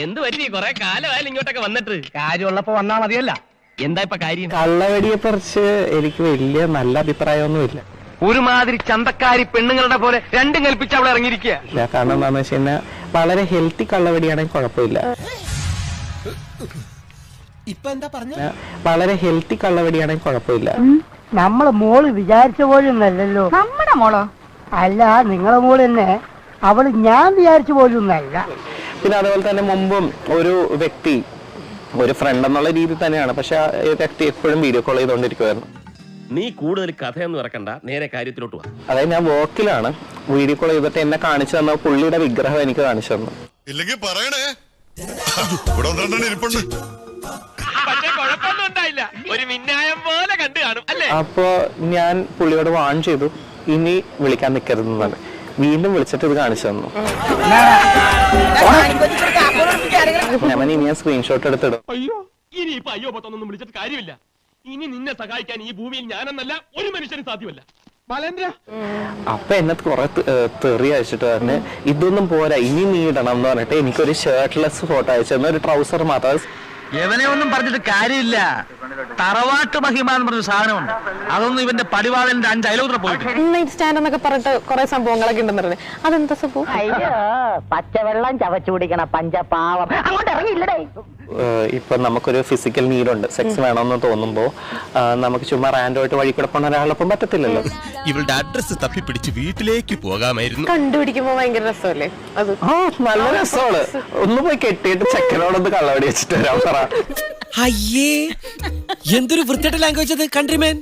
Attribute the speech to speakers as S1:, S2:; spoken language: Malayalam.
S1: എന്ത് പറ്റി കൊറേ കാലമായാലും ഇങ്ങോട്ടൊക്കെ വന്നിട്ട്?
S2: കാര്യമുള്ളപ്പോ വന്നാ മതിയല്ല.
S1: എന്താ ഇപ്പൊ കാര്യം?
S3: കള്ളവെടിയെ കുറിച്ച് എനിക്ക് വലിയ നല്ല അഭിപ്രായമൊന്നുമില്ല.
S1: ഒരുമാതിരി ചന്തക്കാരി പെണ്ണുങ്ങളുടെ പോലെ രണ്ടും കൽപ്പിച്ച് അവളെ ഇറങ്ങിയിരിക്കുക.
S3: കാരണം എന്താണെന്ന് വെച്ച് കഴിഞ്ഞാൽ വളരെ ഹെൽത്തി കള്ളവെടിയാണെങ്കിൽ കുഴപ്പമില്ല. വളരെ ഹെൽത്തി കള്ളവെടിയാണെങ്കിൽ കുഴപ്പമില്ല.
S2: നമ്മളെ മോള് വിചാരിച്ച പോലൊന്നല്ലോ.
S4: നമ്മുടെ മോളോ?
S2: അല്ല, നിങ്ങളെ മോള് തന്നെ. അവള് ഞാൻ വിചാരിച്ച പോലൊന്നല്ല.
S3: പിന്നെ അതുപോലെ തന്നെ മുമ്പും ഒരു വ്യക്തി, ഒരു ഫ്രണ്ട് എന്നുള്ള രീതി തന്നെയാണ്, പക്ഷെ ആ വ്യക്തി എപ്പോഴും വീഡിയോ കോൾ ചെയ്തുകൊണ്ടിരിക്കുവായിരുന്നു.
S1: നീ കൂടുതൽ കഥയൊന്നും ഇറക്കണ്ട, നേരെ കാര്യത്തിലോട്ട് വാ.
S3: അതായത് ഞാൻ വർക്കിലാണ്, വീഡിയോ കോൾ ചെയ്തിട്ട് എന്നെ കാണിച്ചു തന്ന പുള്ളിയുടെ വിഗ്രഹം എനിക്ക് കാണിച്ചു തന്നു.
S5: ഇല്ലെങ്കിൽ പറയണേ, ഇവിടെ ഇരിപ്പുണ്ട്.
S1: ഒരു മിന്നായം പോലെ കണ്ടു കാണും അല്ലേ?
S3: അപ്പോ ഞാൻ പുള്ളിയോട് വാൺ ചെയ്തു, ഇനി വിളിക്കാൻ നിൽക്കരുതെന്നാണ്. വീണ്ടും വിളിച്ചിട്ട് ഇത് കാണിച്ചു തന്നു. ഞാൻ സ്ക്രീൻഷോട്ട് എടുത്തിടും.
S1: അയ്യോ, ഇനി ഇപ്പൊ അയ്യോ പത്തൊന്നും വിളിച്ചിട്ട് കാര്യമില്ല. ഇനി നിന്നെ സഹായിക്കാൻ ഈ ഭൂമിയിൽ ഞാനെന്നല്ല ഒരു മനുഷ്യനും സാധ്യമല്ല.
S3: അപ്പൊ എന്നെ കുറെ തെറി അയച്ചിട്ട് പറഞ്ഞ് ഇതൊന്നും പോരാ, ഇനി നീ ഇടണം എന്ന് പറഞ്ഞിട്ട് എനിക്കൊരു ഷർട്ട്ലെസ് ഫോട്ടോ അയച്ചു, ഒരു ട്രൗസർ മാത്രം.
S6: ഇവനെ ഒന്നും പറഞ്ഞിട്ട് കാര്യമില്ല. തറവാട്ട് മഹിമ എന്ന് പറഞ്ഞ സാധനമുണ്ട്, അതൊന്നും ഇവന്റെ പടിവാളന്റെ 5 അയലോത്ര പോയിട്ട്
S4: സ്റ്റാൻഡ് എന്നൊക്കെ പറഞ്ഞിട്ട് കുറെ സംഭവങ്ങളൊക്കെ ഉണ്ടെന്ന്. അതെന്താ സംഭവം?
S2: അയ്യോ, പച്ചവെള്ളം ചവച്ചു കുടിക്കണ പഞ്ചപാവം. അങ്ങോട്ട് ഇറങ്ങിയില്ലടേ.
S3: ഇപ്പൊ നമുക്കൊരു ഫിസിക്കൽ നീഡുണ്ട്, സെക്സ് വേണമെന്ന് തോന്നുമ്പോ നമുക്ക് ചുമ്മാ റാൻഡോയിട്ട് വഴി കൂടെ പോണ ഒരാളൊപ്പം പറ്റത്തില്ലല്ലോ.
S5: ഇവളുടെ അഡ്രസ് തപ്പിപ്പിടിച്ച് വീട്ടിലേക്ക് പോകാമായിരുന്നു.
S4: കണ്ടുപിടിക്കുമ്പോ ഭയങ്കര രസമല്ലേ അത്?
S3: നല്ല രസമാണ്. ഒന്ന് പോയി കെട്ടിയിട്ട് ചെക്കനോടൊന്ന് കള്ളവടി വെച്ചിട്ട് വരാൻ പറ.
S7: അയ്യേ, എന്തൊരു വൃത്തിയുടെ ലാംഗ്വേജ് അത്, കൺട്രിമേൻ.